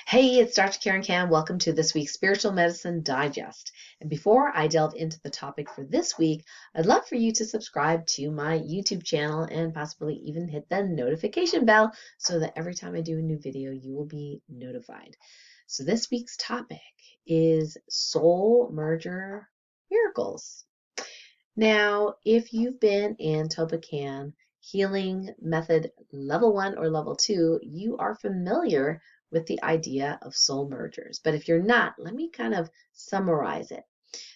Hey, it's Dr. Karen Can. Welcome to this week's Spiritual Medicine Digest. And before I delve into the topic for this week, I'd love for you to subscribe to my YouTube channel and possibly even hit the notification bell so that every time I do a new video, you will be notified. So this week's topic is soul merger miracles. Now, if you've been in TOPAKAN Healing Method Level 1 or Level 2, you are familiar with the idea of soul mergers. But if you're not, let me kind of summarize it.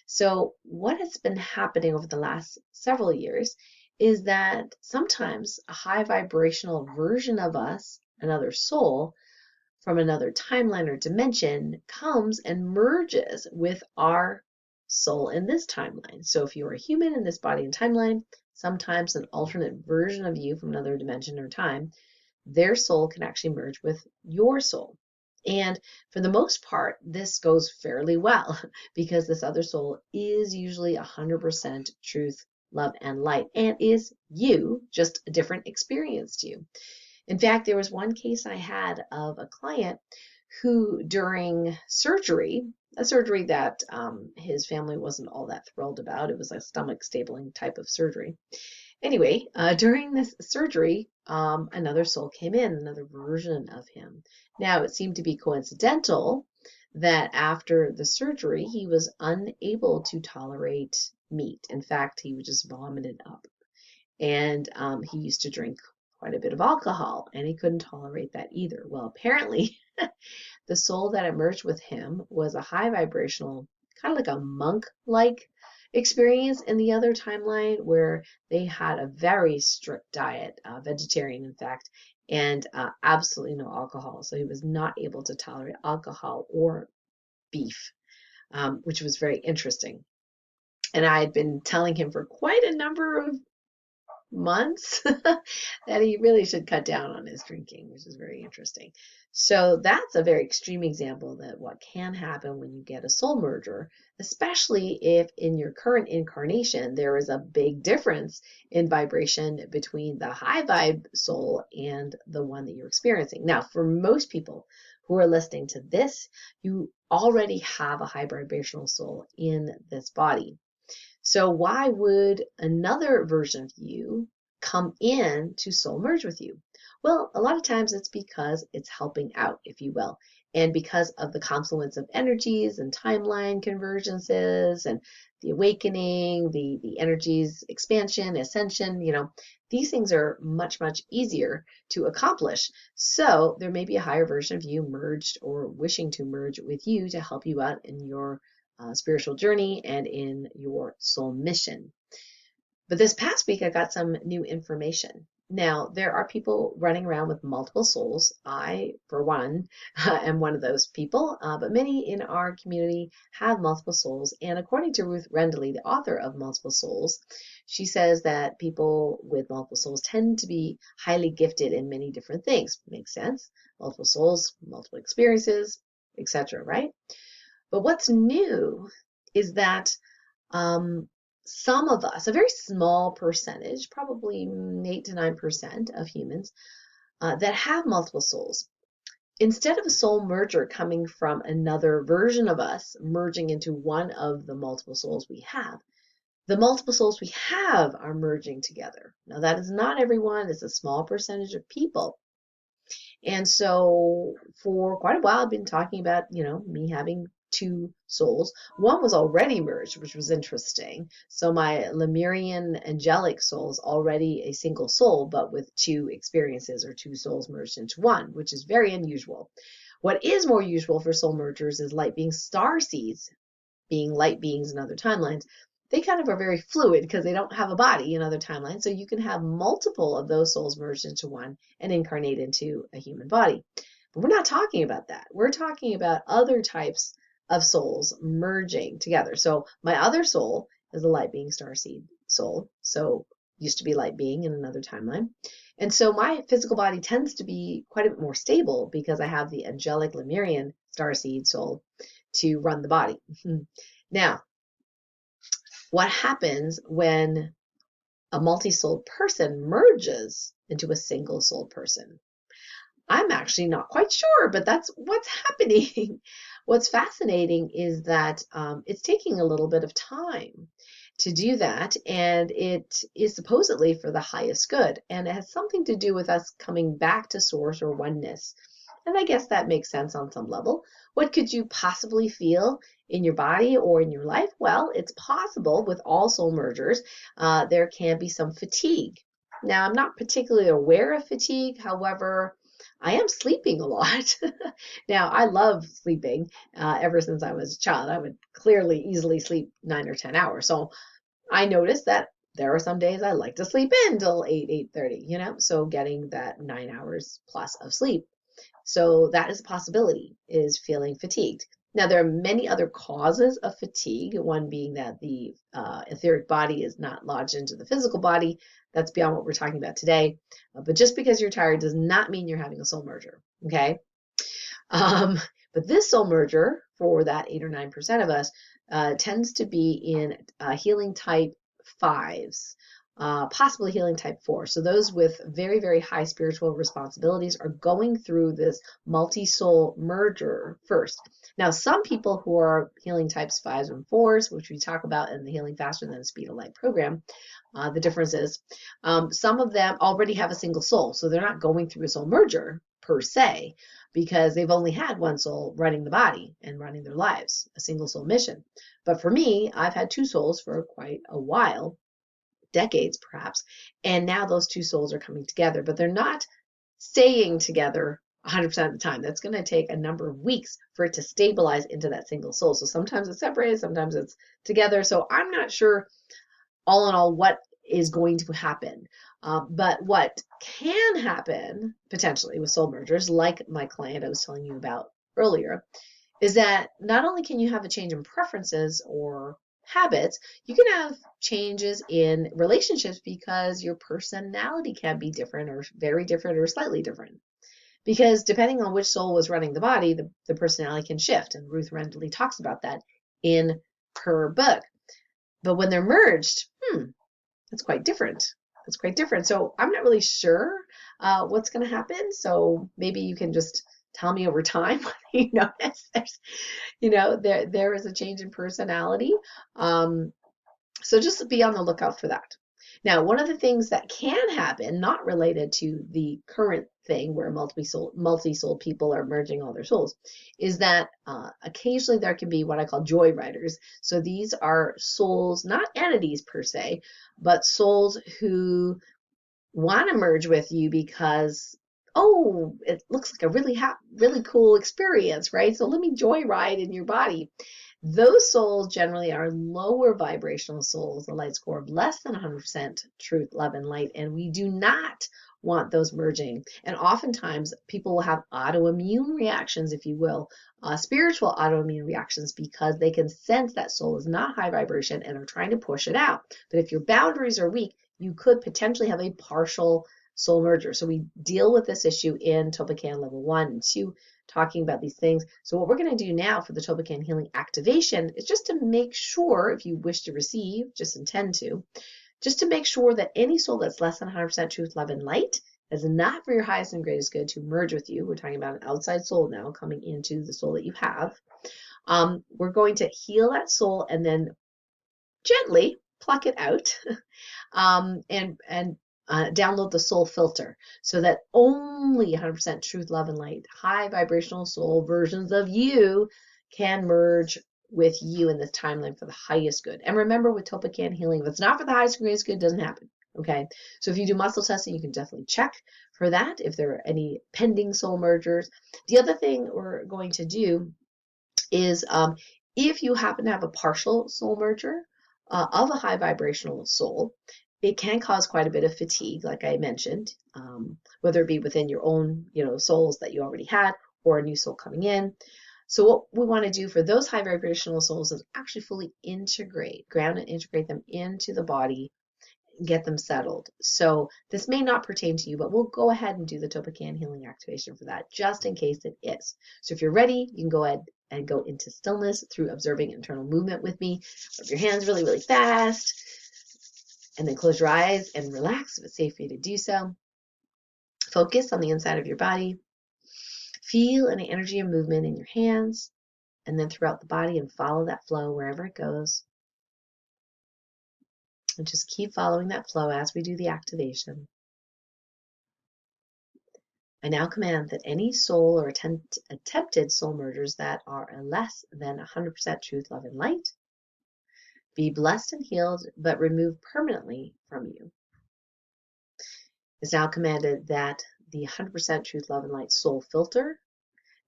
So what has been happening over the last several years is that sometimes a high vibrational version of us, another soul, from another timeline or dimension comes and merges with our soul in this timeline. So if you're a human in this body and timeline, sometimes an alternate version of you from another dimension or time, their soul can actually merge with your soul. And for the most part, this goes fairly well because this other soul is usually 100% truth, love, and light, and is you, just a different experience to you. In fact, there was one case I had of a client who during surgery, a surgery that his family wasn't all that thrilled about, it was a stomach stapling type of surgery. Anyway, during this surgery, another soul came in, another version of him. Now, it seemed to be coincidental that after the surgery, he was unable to tolerate meat. In fact, he would just vomit it up. And he used to drink quite a bit of alcohol, and he couldn't tolerate that either. Well, apparently, the soul that emerged with him was a high vibrational, kind of like a monk-like experience in the other timeline where they had a very strict diet, vegetarian in fact, and absolutely no alcohol. So he was not able to tolerate alcohol or beef, which was very interesting. And I had been telling him for quite a number of months that he really should cut down on his drinking, which is very interesting. So that's a very extreme example that what can happen when you get a soul merger, especially if in your current incarnation there is a big difference in vibration between the high vibe soul and the one that you're experiencing. Now, for most people who are listening to this, you already have a high vibrational soul in this body. So why would another version of you come in to soul merge with you? Well, a lot of times it's because it's helping out, if you will, and because of the confluence of energies and timeline convergences and the awakening, the energies expansion, ascension, these things are much, much easier to accomplish. So there may be a higher version of you merged or wishing to merge with you to help you out in your spiritual journey and in your soul mission. But this past week, I got some new information. Now, there are people running around with multiple souls. I, for one, am one of those people, but many in our community have multiple souls. And according to Ruth Rendley, the author of Multiple Souls, she says that people with multiple souls tend to be highly gifted in many different things. Makes sense. Multiple souls, multiple experiences, etc., right? But what's new is that some of us, a very small percentage, probably 8 to 9% of humans that have multiple souls, instead of a soul merger coming from another version of us merging into one of the multiple souls we have, the multiple souls we have are merging together. Now, that is not everyone, it's a small percentage of people. And so for quite a while, I've been talking about, me having two souls. One was already merged, which was interesting. So my Lemurian angelic soul is already a single soul, but with two experiences or two souls merged into one, which is very unusual. What is more usual for soul mergers is light being star seeds, being light beings in other timelines. They kind of are very fluid because they don't have a body in other timelines. So you can have multiple of those souls merged into one and incarnate into a human body. But we're not talking about that. We're talking about other types of souls merging together. So my other soul is a light being starseed soul. So used to be light being in another timeline. And so my physical body tends to be quite a bit more stable because I have the angelic Lemurian starseed soul to run the body. Now, what happens when a multi-souled person merges into a single-souled person? I'm actually not quite sure, but that's what's happening. What's fascinating is that it's taking a little bit of time to do that, and it is supposedly for the highest good, and it has something to do with us coming back to source or oneness. And I guess that makes sense on some level. What could you possibly feel in your body or in your life? Well, it's possible with all soul mergers, there can be some fatigue. Now, I'm not particularly aware of fatigue. However, I am sleeping a lot. Now, I love sleeping. Ever since I was a child, I would clearly easily sleep 9 or 10 hours. So I noticed that there are some days I like to sleep in till 8, 8:30, so getting that 9 hours plus of sleep. So that is a possibility, is feeling fatigued. Now, there are many other causes of fatigue, one being that the etheric body is not lodged into the physical body. That's beyond what we're talking about today. But just because you're tired does not mean you're having a soul merger, okay? Um, but this soul merger, for that 8 or 9% of us, tends to be in healing type 5s, possibly healing type 4. So those with very, very high spiritual responsibilities are going through this multi-soul merger first. Now, some people who are healing types 5s and 4s, which we talk about in the Healing Faster Than the Speed of Light program, the difference is some of them already have a single soul, so they're not going through a soul merger per se, because they've only had one soul running the body and running their lives, a single soul mission. But for me, I've had two souls for quite a while, decades perhaps, and now those two souls are coming together, but they're not staying together 100% of the time. That's going to take a number of weeks for it to stabilize into that single soul. So sometimes it's separated, sometimes it's together. So I'm not sure all in all what is going to happen. But what can happen potentially with soul mergers, like my client I was telling you about earlier, is that not only can you have a change in preferences or habits, you can have changes in relationships because your personality can be different or very different or slightly different. Because depending on which soul was running the body, the personality can shift. And Ruth Rendley talks about that in her book. But when they're merged, that's quite different. That's quite different. So I'm not really sure what's going to happen. So maybe you can just tell me over time when you notice there is a change in personality. So just be on the lookout for that. Now, one of the things that can happen, not related to the current thing where multi-soul people are merging all their souls, is that occasionally there can be what I call joy riders. So these are souls, not entities per se, but souls who want to merge with you because, oh, it looks like a really cool experience, right? So let me joyride in your body. Those souls generally are lower vibrational souls, a light score of less than 100% truth, love, and light, and we do not want those merging. And oftentimes people will have autoimmune reactions, if you will, spiritual autoimmune reactions, because they can sense that soul is not high vibration and are trying to push it out. But if your boundaries are weak, you could potentially have a partial soul merger. So we deal with this issue in TOLPAKAN level 1 and 2, talking about these things. So what we're going to do now for the TOLPAKAN healing activation is just to make sure, if you wish to receive, just intend to, just to make sure that any soul that's less than 100% truth, love, and light is not for your highest and greatest good to merge with you. We're talking about an outside soul now coming into the soul that you have. We're going to heal that soul and then gently pluck it out and download the soul filter so that only 100% truth, love, and light, high vibrational soul versions of you can merge with you in this timeline for the highest good. And remember, with TOLPAKAN healing, if it's not for the highest and greatest good, it doesn't happen. Okay, so if you do muscle testing, you can definitely check for that if there are any pending soul mergers. The other thing we're going to do is if you happen to have a partial soul merger of a high vibrational soul, it can cause quite a bit of fatigue, like I mentioned, whether it be within your own, souls that you already had or a new soul coming in. So what we want to do for those high vibrational souls is actually fully ground and integrate them into the body, get them settled. So this may not pertain to you, but we'll go ahead and do the TOLPAKAN healing activation for that, just in case it is. So if you're ready, you can go ahead and go into stillness through observing internal movement with me. Rub your hands really, really fast, and then close your eyes and relax if it's safe for you to do so. Focus on the inside of your body. Feel any energy or movement in your hands and then throughout the body, and follow that flow wherever it goes. And just keep following that flow as we do the activation. I now command that any soul or attempted soul mergers that are less than 100% truth, love, and light be blessed and healed, but removed permanently from you. It's now commanded that the 100% truth, love, and light soul filter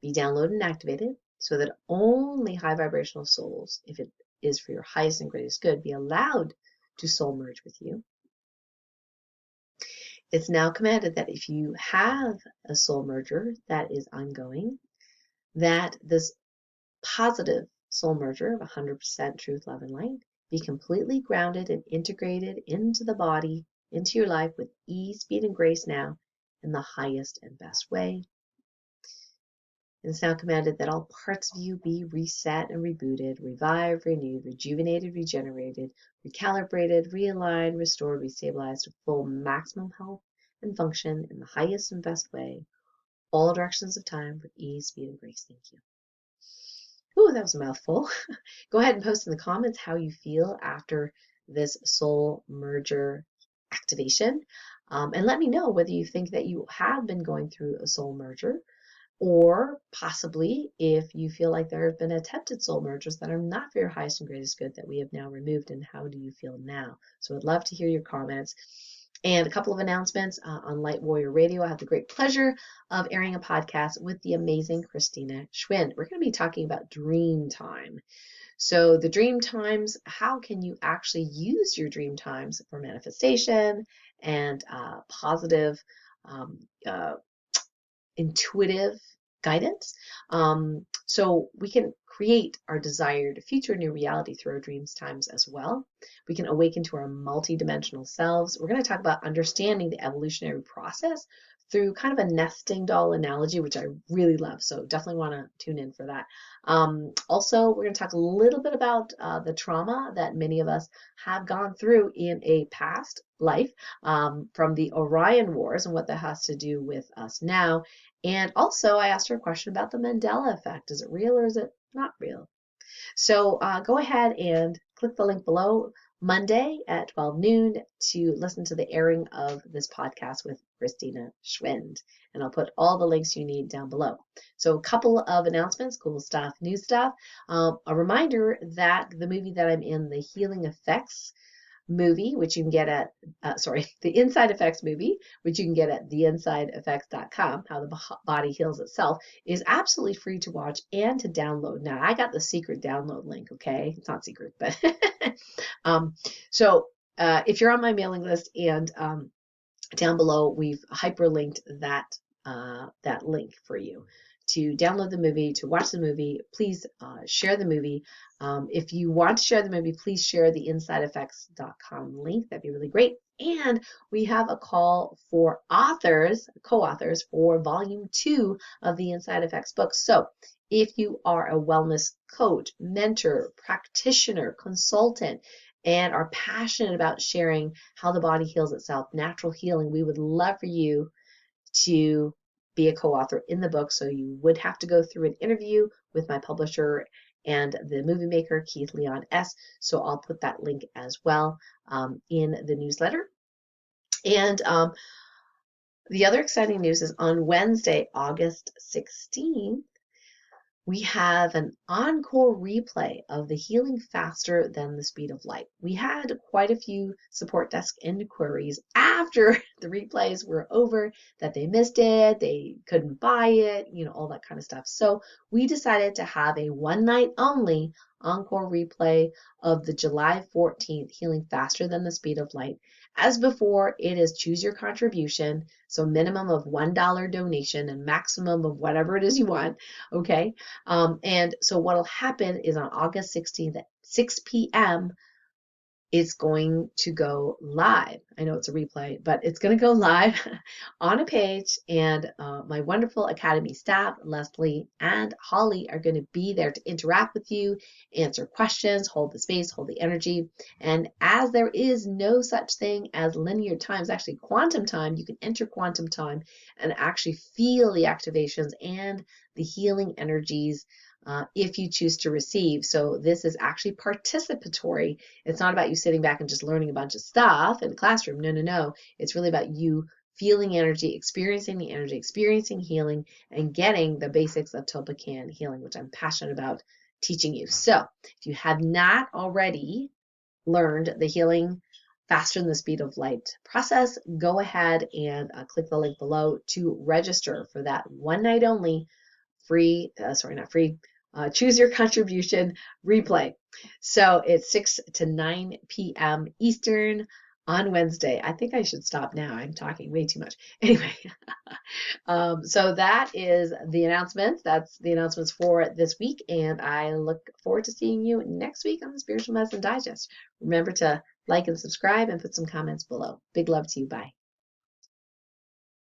be downloaded and activated so that only high vibrational souls, if it is for your highest and greatest good, be allowed to soul merge with you. It's now commanded that if you have a soul merger that is ongoing, that this positive soul merger of 100% truth, love, and light be completely grounded and integrated into the body, into your life with ease, speed, and grace now in the highest and best way. It's now commanded that all parts of you be reset and rebooted, revived, renewed, rejuvenated, regenerated, recalibrated, realigned, restored, restabilized to full maximum health and function in the highest and best way, all directions of time with ease, speed, and grace. Thank you. Ooh, that was a mouthful. Go ahead and post in the comments how you feel after this soul merger activation. And let me know whether you think that you have been going through a soul merger, or possibly if you feel like there have been attempted soul mergers that are not for your highest and greatest good that we have now removed, and how do you feel now? So I'd love to hear your comments. And a couple of announcements on Light Warrior Radio. I have the great pleasure of airing a podcast with the amazing Christina Schwind. We're going to be talking about dream time. So the dream times, how can you actually use your dream times for manifestation and positive intuitive guidance. So we can create our desired future new reality through our dreams times as well. We can awaken to our multidimensional selves. We're going to talk about understanding the evolutionary process through kind of a nesting doll analogy, which I really love. So definitely want to tune in for that. Also, we're going to talk a little bit about the trauma that many of us have gone through in a past life from the Orion Wars and what that has to do with us now. And also, I asked her a question about the Mandela effect. Is it real or is it not real? So go ahead and click the link below Monday at 12 noon to listen to the airing of this podcast with Christina Schwind. And I'll put all the links you need down below. So a couple of announcements, cool stuff, new stuff. A reminder that the movie that I'm in, the Healing Effects movie, which you can get at, the Inside Effects movie, which you can get at theinsideeffects.com, how the body heals itself, is absolutely free to watch and to download. Now, I got the secret download link, okay? It's not secret, but so if you're on my mailing list, and down below, we've hyperlinked that link for you to download the movie, to watch the movie. Please share the movie. If you want to share the movie, please share the InsideEffects.com link. That'd be really great. And we have a call for co-authors for volume 2 of the Inside Effects book. So if you are a wellness coach, mentor, practitioner, consultant, and are passionate about sharing how the body heals itself, natural healing, we would love for you to be a co-author in the book. So you would have to go through an interview with my publisher and the movie maker, Keith Leon S. So I'll put that link as well in the newsletter. And the other exciting news is on Wednesday, August 16th, we have an encore replay of the Healing Faster Than the Speed of Light. We had quite a few support desk inquiries after the replays were over that they missed it, they couldn't buy it, all that kind of stuff. So we decided to have a one night only encore replay of the July 14th Healing Faster Than the Speed of Light. As before, it is choose your contribution, so minimum of $1 donation and maximum of whatever it is you want, okay? And so what will happen is on August 16th at 6 p.m., it's going to go live. I know it's a replay, but it's going to go live on a page, and my wonderful Academy staff, Leslie and Holly, are going to be there to interact with you, answer questions, hold the space, hold the energy. And as there is no such thing as linear time, it's actually quantum time. You can enter quantum time and actually feel the activations and the healing energies if you choose to receive. So this is actually participatory. It's not about you sitting back and just learning a bunch of stuff in the classroom. No, no, no. It's really about you feeling energy, experiencing the energy, experiencing healing, and getting the basics of TOLPAKAN healing, which I'm passionate about teaching you. So if you have not already learned the healing faster than the speed of light process, go ahead and click the link below to register for that one night only free, sorry, not free, choose your contribution replay. So it's 6 to 9 p.m. Eastern on Wednesday. I think I should stop now. I'm talking way too much. Anyway, so that is the announcements. That's the announcements for this week. And I look forward to seeing you next week on the Spiritual Medicine Digest. Remember to like and subscribe and put some comments below. Big love to you. Bye.